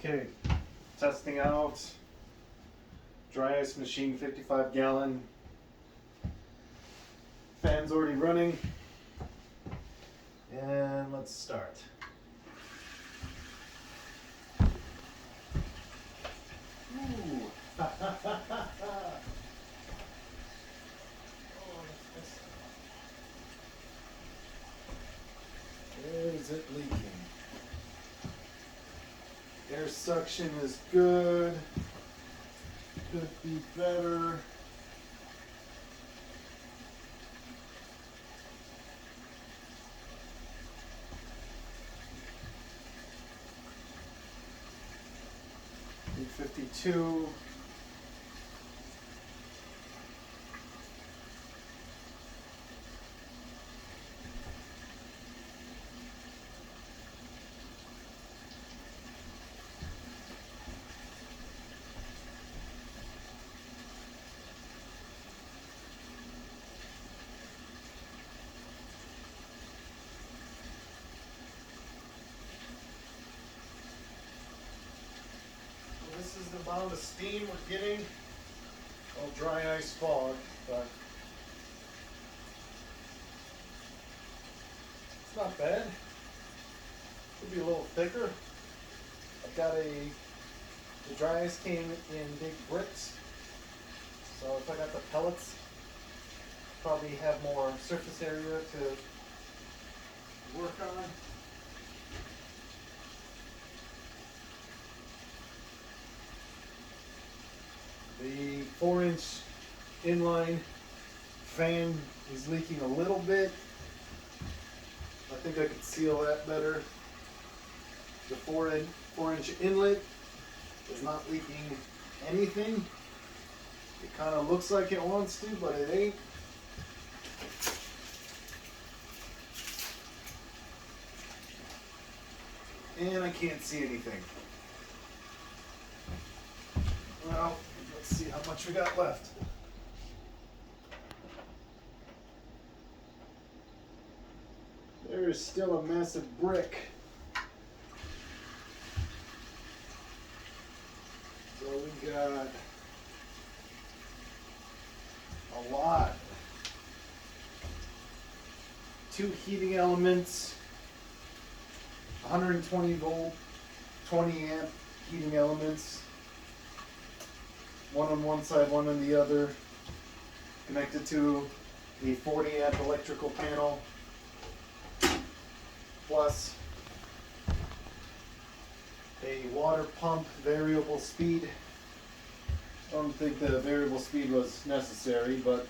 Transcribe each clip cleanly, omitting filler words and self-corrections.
Okay, testing out dry ice machine, 55 gallon. Fan's already running. And let's start. Ooh. Is it leaking? Air suction is good. Could be better. .52. This is the amount of steam we're getting. Well, dry ice fog, but it's not bad. Could be a little thicker. I've got the dry ice came in big bricks, so if I got the pellets, probably have more surface area to work on. The 4-inch inline fan is leaking a little bit. I think I could seal that better. The 4-inch inlet is not leaking anything. It kind of looks like it wants to, but it ain't. And I can't see anything. Well, let's see how much we got left. There is still a massive brick. So we got a lot. 2 heating elements, 120 volt, 20 amp heating elements. One on one side, one on the other, connected to a 40 amp electrical panel, plus a water pump variable speed. I don't think the variable speed was necessary, but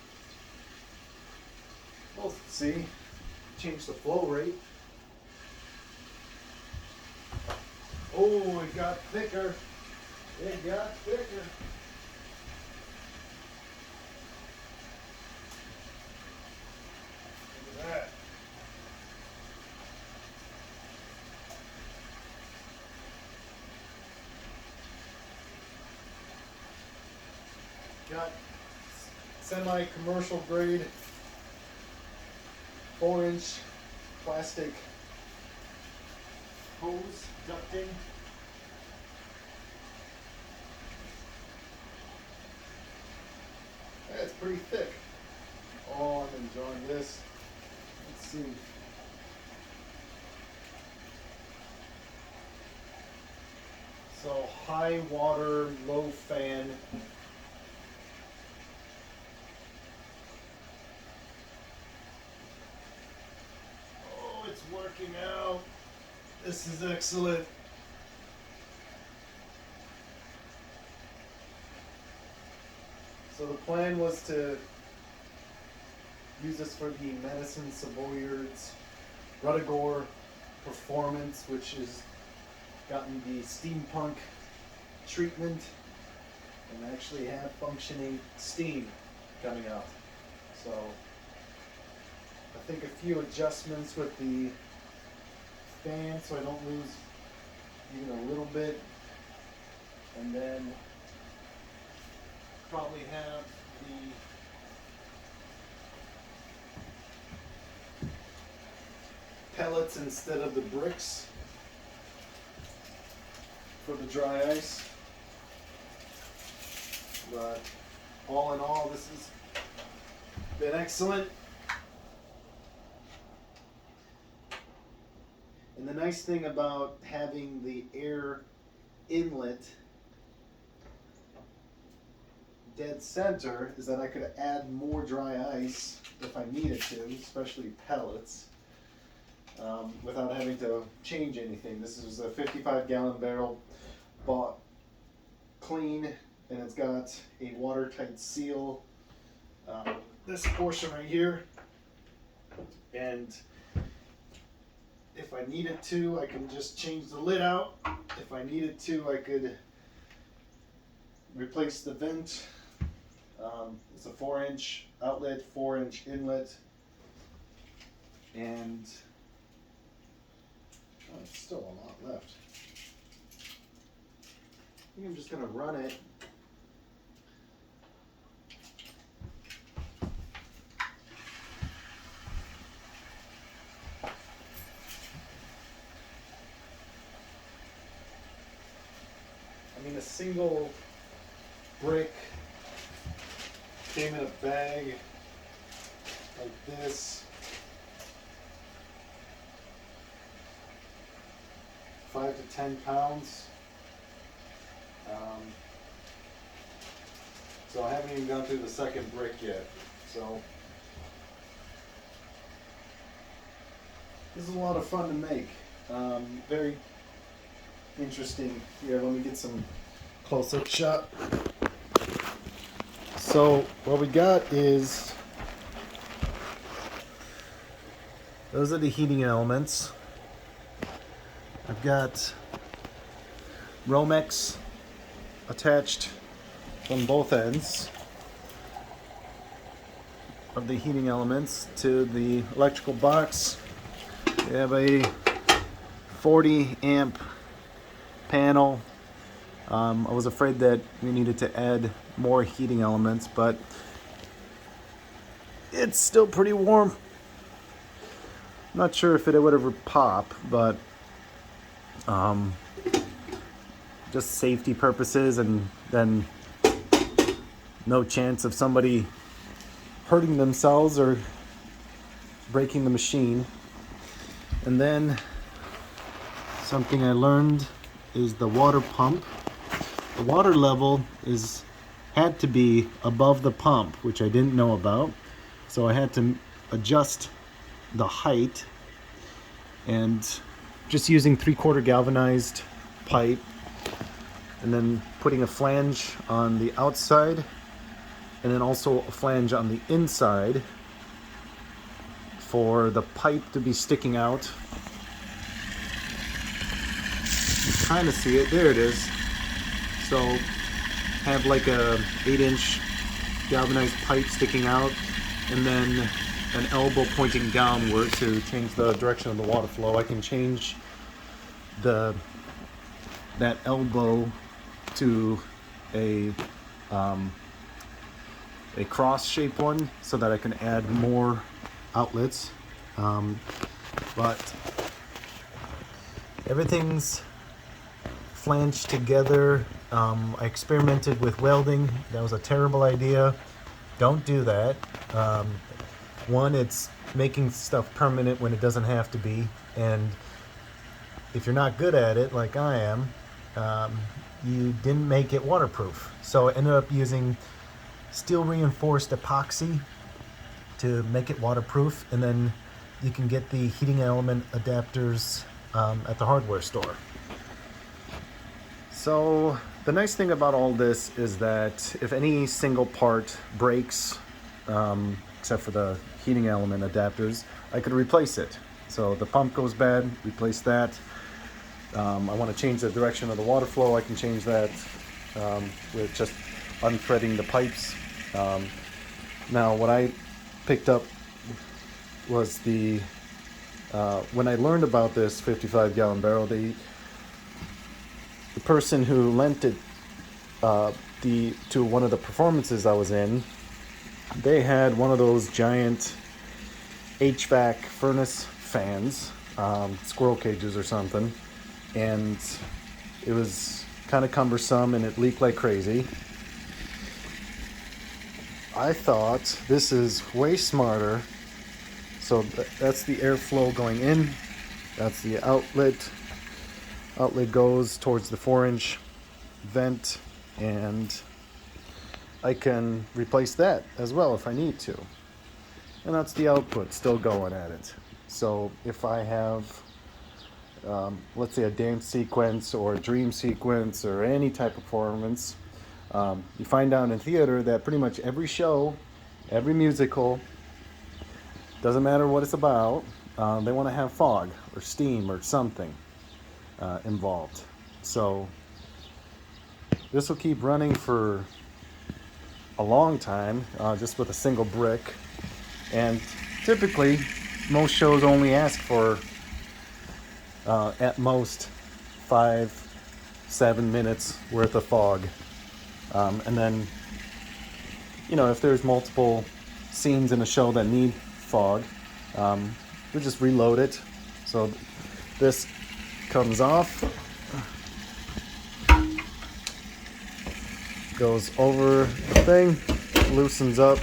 we'll see. Change the flow rate. Oh, it got thicker. It got thicker. That. Got semi-commercial grade 4-inch plastic hose ducting. That's pretty thick. Oh, I'm enjoying this. Let's see. So high water, low fan. Oh, it's working out. This is excellent. So the plan was to use this for the Madison Savoyard's Rutagore Performance, which has gotten the steampunk treatment and actually have functioning steam coming out. So I think a few adjustments with the fan so I don't lose even a little bit, and then probably have the pellets instead of the bricks for for the dry ice. But all in all, this has been excellent. And the nice thing about having the air inlet dead center is that I could add more dry ice if I needed to, especially pellets, without having to change anything. This is a 55-gallon barrel, bought clean, and it's got a watertight seal. This portion right here, and if I needed to, I can just change the lid out. If I needed to, I could replace the vent. It's a 4-inch outlet, 4-inch inlet, and it's still a lot left. I think I'm just going to run it. I mean, a single brick came in a bag like this. 5 to 10 pounds. So I haven't even gone through the second brick yet. So this is a lot of fun to make. Very interesting. Here, let me get some close-up shot. So what we got is, those are the heating elements. I've got Romex attached on both ends of the heating elements to the electrical box. We have a 40 amp panel. I was afraid that we needed to add more heating elements, but it's still pretty warm. Not sure if it would ever pop, but just safety purposes, and then no chance of somebody hurting themselves or breaking the machine. And then something I learned is the water pump. The water level had to be above the pump, which I didn't know about. So I had to adjust the height, and just using 3/4 galvanized pipe, and then putting a flange on the outside, and then also a flange on the inside for the pipe to be sticking out. You kind of see it, there it is. So have like a 8-inch galvanized pipe sticking out, and then an elbow pointing downward to change the direction of the water flow. I can change that elbow to a cross-shaped one so that I can add more outlets. But everything's flanged together. I experimented with welding. That was a terrible idea. Don't do that. One, it's making stuff permanent when it doesn't have to be, and if you're not good at it, like I am, you didn't make it waterproof. So I ended up using steel reinforced epoxy to make it waterproof, and then you can get the heating element adapters at the hardware store. So the nice thing about all this is that if any single part breaks, except for the heating element adapters, I could replace it. So the pump goes bad, replace that. I want to change the direction of the water flow, I can change that with just unthreading the pipes. Now what I picked up was when I learned about this 55-gallon barrel, the person who lent it to one of the performances I was in, they had one of those giant HVAC furnace fans, squirrel cages or something, and it was kind of cumbersome and it leaked like crazy. I thought this is way smarter. So that's the airflow going in. That's the outlet. Outlet goes towards the 4-inch vent, and I can replace that as well if I need to. And that's the output still going at it. So if I have, let's say, a dance sequence or a dream sequence or any type of performance, you find out in theater that pretty much every show, every musical, doesn't matter what it's about, they want to have fog or steam or something involved. So this will keep running for a long time, just with a single brick. And typically, most shows only ask for at most 5-7 minutes worth of fog. And then, if there's multiple scenes in a show that need fog, we just reload it. So this comes off, goes over the thing, loosens up,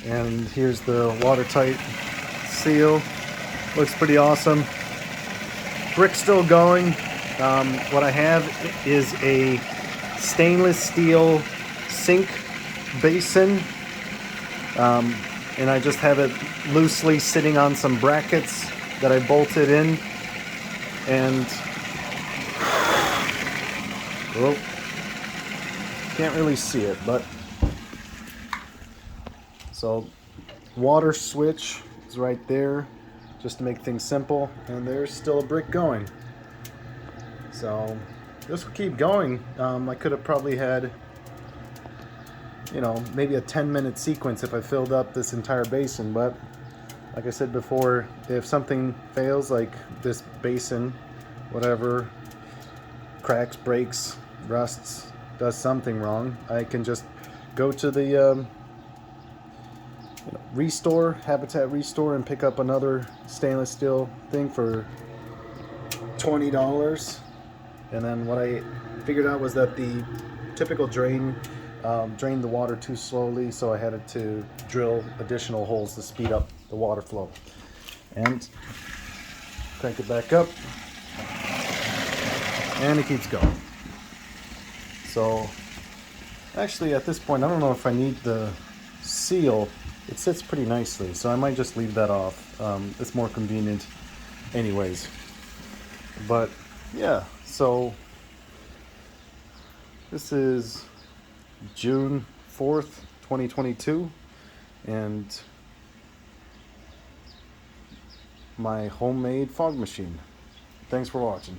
and here's the watertight seal. Looks pretty awesome. Brick's still going. What I have is a stainless steel sink basin, and I just have it loosely sitting on some brackets that I bolted in. And well, can't really see it, but so water switch is right there, just to make things simple, and there's still a brick going. So this will keep going. I could have probably had, maybe a 10-minute sequence if I filled up this entire basin, but like I said before, if something fails, like this basin, whatever, cracks, breaks, rusts, does something wrong, I can just go to the Restore, Habitat Restore, and pick up another stainless steel thing for $20. And then what I figured out was that the typical drain drained the water too slowly, so I had to drill additional holes to speed up the water flow. And crank it back up, and it keeps going. So actually at this point, I don't know if I need the seal. It sits pretty nicely, so I might just leave that off. It's more convenient anyways. But yeah, so this is June 4th, 2022, and my homemade fog machine. Thanks for watching.